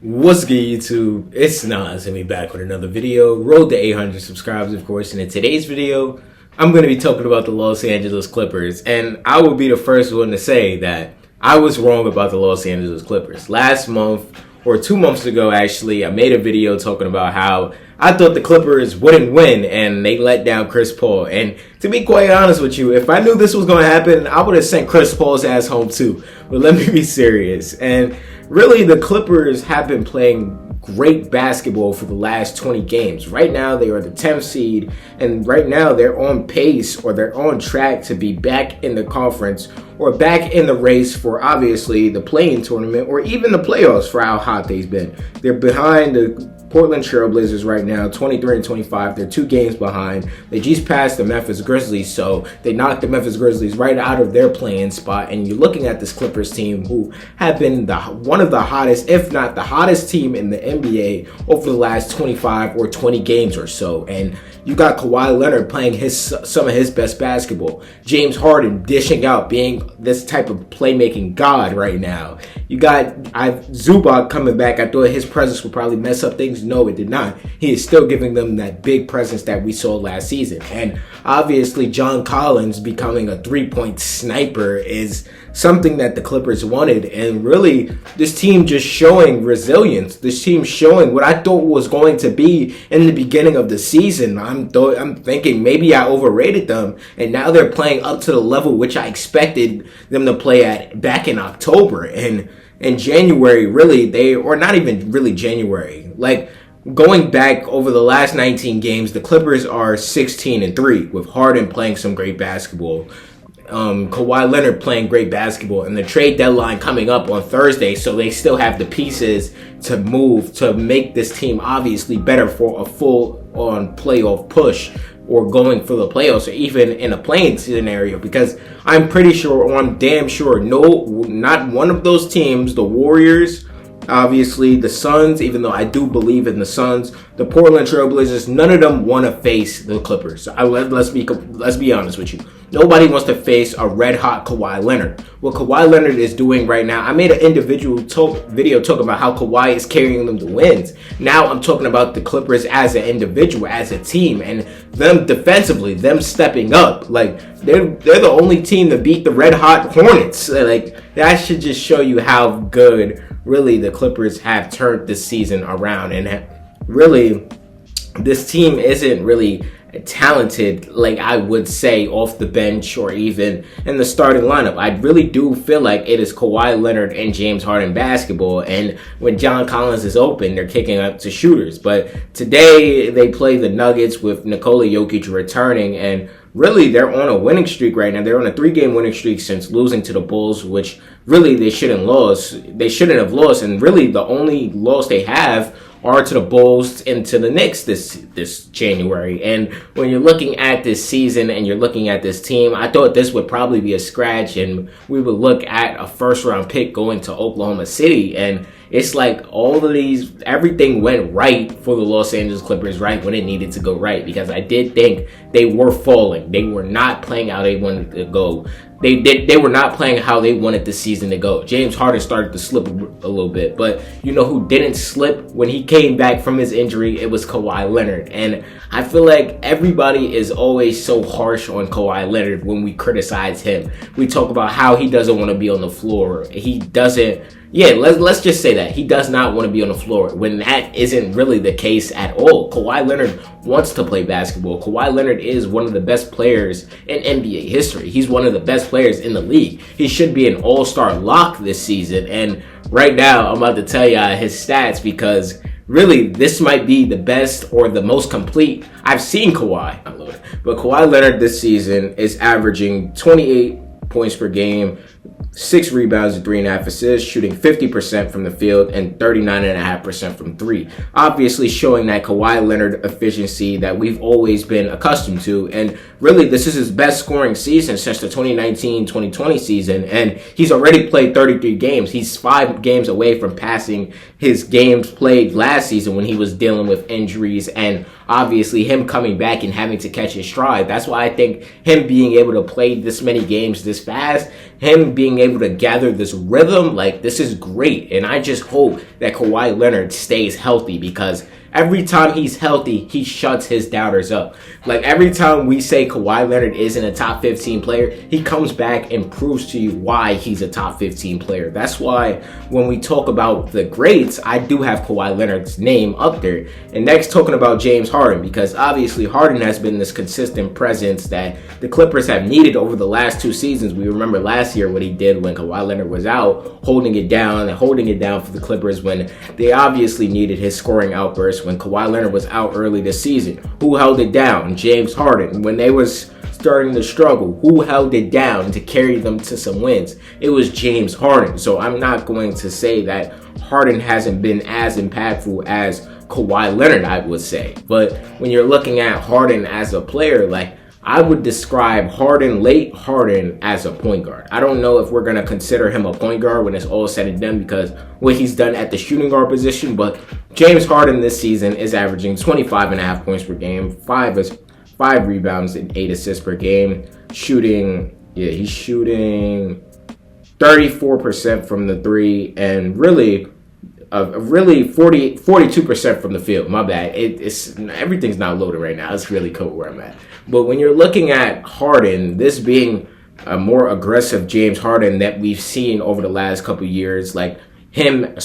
What's good, YouTube? It's Nas and we back with another video. Road to 800 subscribers, of course. And in today's video, I'm going to be talking about the Los Angeles Clippers. And I will be the first one to say that I was wrong about the Los Angeles Clippers. Last month, or 2 months ago actually, I made a video talking about how I thought the Clippers wouldn't win and they let down Chris Paul. And to be quite honest with you, if I knew this was going to happen, I would have sent Chris Paul's ass home too. But let me be serious. And really, the Clippers have been playing great basketball for the last 20 games. Right now, they are the 10th seed, and right now they're on pace or they're on track to be back in the conference or back in the race for obviously the play-in tournament or even the playoffs for how hot they've been. They're behind the Portland Trailblazers right now, 23 and 25. They're 2 games behind. They just passed the Memphis Grizzlies, so they knocked the Memphis Grizzlies right out of their play-in spot. And you're looking at this Clippers team who have been one of the hottest, if not the hottest team in the NBA over the last 25 or 20 games or so. And you got Kawhi Leonard playing some of his best basketball. James Harden dishing out, being this type of playmaking god right now. You got Zubac coming back. I thought his presence would probably mess up things. No, it did not. He is still giving them that big presence that we saw last season. And obviously, John Collins becoming a three-point sniper is something that the Clippers wanted. And really, this team just showing resilience. This team showing what I thought was going to be in the beginning of the season. I'm thinking maybe I overrated them. And now they're playing up to the level which I expected them to play at back in October. And in January, really, or not even really January, like going back over the last 19 games, the Clippers are 16-3 with Harden playing some great basketball. Kawhi Leonard playing great basketball, and the trade deadline coming up on Thursday, so they still have the pieces to move to make this team obviously better for a full-on playoff push or going for the playoffs or even in a playing scenario, because I'm pretty sure, or I'm damn sure, not one of those teams, the Warriors, obviously the Suns, even though I do believe in the Suns, the Portland Trailblazers, none of them want to face the Clippers. Let's be honest with you. Nobody wants to face a red-hot Kawhi Leonard. What Kawhi Leonard is doing right now, I made an individual video talking about how Kawhi is carrying them to wins. Now I'm talking about the Clippers as an individual, as a team, and them defensively, them stepping up. Like, they're the only team to beat the red-hot Hornets. Like, that should just show you how good, really, the Clippers have turned this season around. And really, this team isn't really talented, like I would say, off the bench or even in the starting lineup. I really do feel like it is Kawhi Leonard and James Harden basketball, and when John Collins is open, they're kicking up to shooters. But today they play the Nuggets with Nikola Jokic returning, and really they're on a winning streak right now. They're on a 3-game winning streak since losing to the Bulls, which really they shouldn't have lost, and really the only loss they have are to the Bulls and to the Knicks this January. And when you're looking at this season and you're looking at this team, I thought this would probably be a scratch and we would look at a first-round pick going to Oklahoma City. And it's like everything went right for the Los Angeles Clippers right when it needed to go right, because I did think they were falling. They were not playing how they wanted to go. They were not playing how they wanted the season to go. James Harden started to slip a little bit, but you know who didn't slip when he came back from his injury? It was Kawhi Leonard. And I feel like everybody is always so harsh on Kawhi Leonard when we criticize him. We talk about how he doesn't want to be on the floor. He doesn't. Yeah, let's just say that. He does not want to be on the floor, when that isn't really the case at all. Kawhi Leonard wants to play basketball. Kawhi Leonard is one of the best players in NBA history. He's one of the best players in the league. He should be an all-star lock this season. And right now, I'm about to tell you his stats, because really, this might be the best or the most complete I've seen Kawhi. But Kawhi Leonard this season is averaging 28 points per game, 6 rebounds and 3.5 assists, shooting 50% from the field and 39.5% from 3. Obviously showing that Kawhi Leonard efficiency that we've always been accustomed to. And really, this is his best scoring season since the 2019-2020 season. And he's already played 33 games. He's 5 games away from passing his games played last season when he was dealing with injuries and obviously him coming back and having to catch his stride. That's why I think him being able to play this many games this fast, him being able to gather this rhythm, like, this is great. And I just hope that Kawhi Leonard stays healthy, because every time he's healthy, he shuts his doubters up. Like, every time we say Kawhi Leonard isn't a top 15 player, he comes back and proves to you why he's a top 15 player. That's why when we talk about the greats, I do have Kawhi Leonard's name up there. And next, talking about James Harden, because obviously Harden has been this consistent presence that the Clippers have needed over the last 2 seasons. We remember last year what he did when Kawhi Leonard was out, holding it down for the Clippers when they obviously needed his scoring outburst. When Kawhi Leonard was out early this season, who held it down? James Harden. When they was starting to struggle, who held it down to carry them to some wins? It was James Harden. So I'm not going to say that Harden hasn't been as impactful as Kawhi Leonard, I would say. But when you're looking at Harden as a player, like, I would describe late Harden as a point guard. I don't know if we're going to consider him a point guard when it's all said and done because what he's done at the shooting guard position, but James Harden this season is averaging 25.5 points per game, 5 rebounds and 8 assists per game, he's shooting 34% from the 3 and really 42% from the field. My bad. It's everything's not loaded right now. It's really cold where I'm at. But when you're looking at Harden, this being a more aggressive James Harden that we've seen over the last couple of years, like him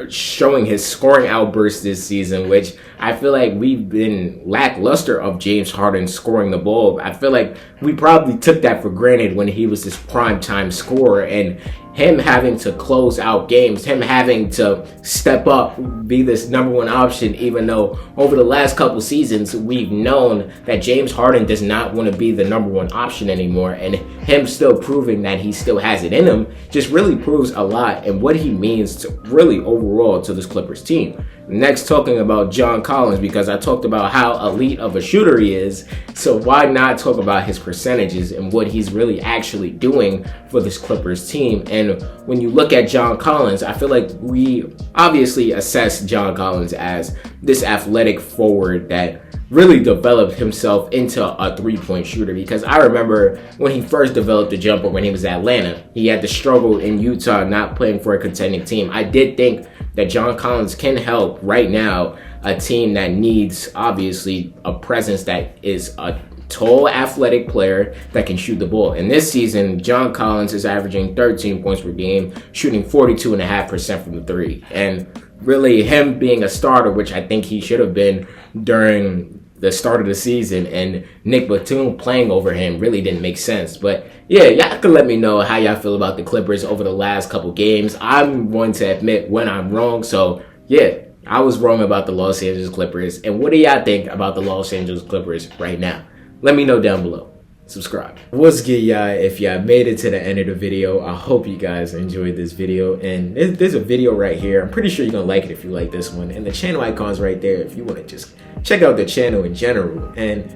showing his scoring outburst this season, which I feel like we've been lackluster of James Harden scoring the ball. I feel like we probably took that for granted when he was this primetime scorer, and him having to close out games, him having to step up, be this number one option, even though over the last couple seasons, we've known that James Harden does not want to be the number one option anymore, and him still proving that he still has it in him just really proves a lot and what he means to really overall to this Clippers team. Next, talking about John Collins, because I talked about how elite of a shooter he is, so why not talk about his percentages and what he's really actually doing for this Clippers team? And when you look at John Collins, I feel like we obviously assess John Collins as this athletic forward that really developed himself into a three-point shooter, because I remember when he first developed the jumper when he was at Atlanta, he had to struggle in Utah not playing for a contending team. I did think that John Collins can help right now a team that needs obviously a presence that is a tall athletic player that can shoot the ball. And this season, John Collins is averaging 13 points per game, shooting 42.5% from the 3. And really him being a starter, which I think he should have been during the start of the season, and Nick Batum playing over him really didn't make sense. But yeah, y'all can let me know how y'all feel about the Clippers over the last couple games. I'm going to admit when I'm wrong. So yeah, I was wrong about the Los Angeles Clippers. And what do y'all think about the Los Angeles Clippers right now? Let me know down below. Subscribe. What's good, y'all? If y'all made it to the end of the video, I hope you guys enjoyed this video. And there's a video right here. I'm pretty sure you're gonna like it if you like this one. And the channel icon's right there if you want to just check out the channel in general. And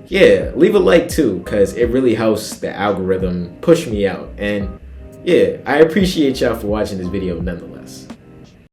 yeah, leave a like too, because it really helps the algorithm push me out. And yeah, I appreciate y'all for watching this video nonetheless.